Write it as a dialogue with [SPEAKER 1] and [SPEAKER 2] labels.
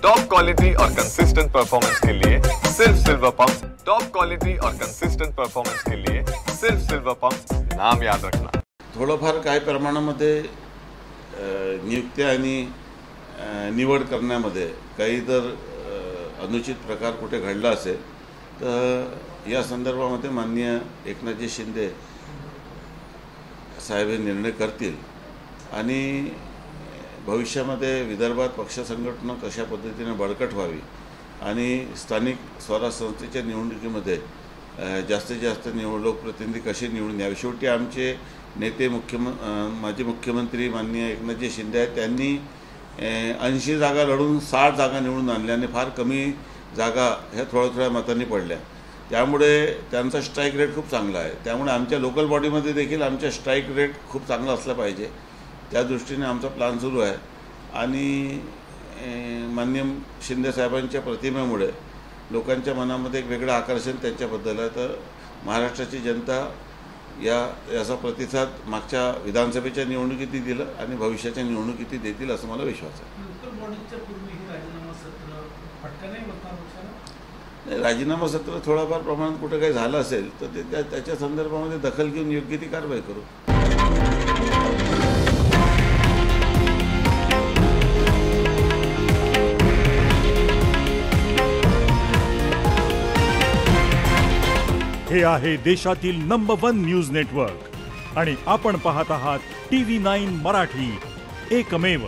[SPEAKER 1] Top quality और consistent performance के लिए सिर्फ सिल्वर पंप्स। टॉप क्वालिटी और कंसिस्टेंट परफॉर्मेंस के लिए सिर्फ सिल्वर पंप्स, नाम याद रखना।
[SPEAKER 2] थोडंफार काही प्रमाणामध्ये नियुक्त्या आणि निवड करण्यामध्ये काही जर अनुचित प्रकार कुठे घडला असेल तर या संदर्भामध्ये माननीय एकनाथजी शिंदे साहेब हे निर्णय करतील आणि भविष्यामध्ये विदर्भात पक्ष संघटना कशा पद्धतीने बळकट व्हावी आणि स्थानिक स्वराज्य संस्थेच्या निवडणुकीमध्ये जास्तीत जास्त लोकप्रतिनिधी कसे निवडून यावे। शेवटी आमचे नेते माजी मुख्यमंत्री माननीय एकनाथजी शिंदे आहेत, त्यांनी 80 जागा लढून 60 जागा निवडून आणल्याने फार कमी जागा ह्या थोड्या मतांनी पडल्या। त्यामुळे त्यांचा स्ट्राईक रेट खूप चांगला आहे। त्यामुळे आमच्या लोकल बॉडीमध्ये देखील आमचा स्ट्राईक रेट खूप चांगला असला पाहिजे, त्या दृष्टीने आमचा प्लॅन सुरू आहे। आणि माननीय शिंदे साहेबांच्या प्रतिमेमुळे लोकांच्या मनामध्ये एक वेगळं आकर्षण त्यांच्याबद्दल आहे। तर महाराष्ट्राची जनता याचा प्रतिसाद मागच्या विधानसभेच्या निवडणुकीतही दिलं आणि भविष्याच्या निवडणुकीतही देतील असं मला विश्वास आहे। राजीनामा सत्र थोडाफार प्रमाणात कुठे काही झालं असेल तर ते त्याच्या संदर्भामध्ये दखल घेऊन योग्य ती कारवाई करू।
[SPEAKER 3] हे आहे देशातील नंबर 1 न्यूज नेटवर्क आणि आपण पाहत आहात TV9 मराठी, एकमेव।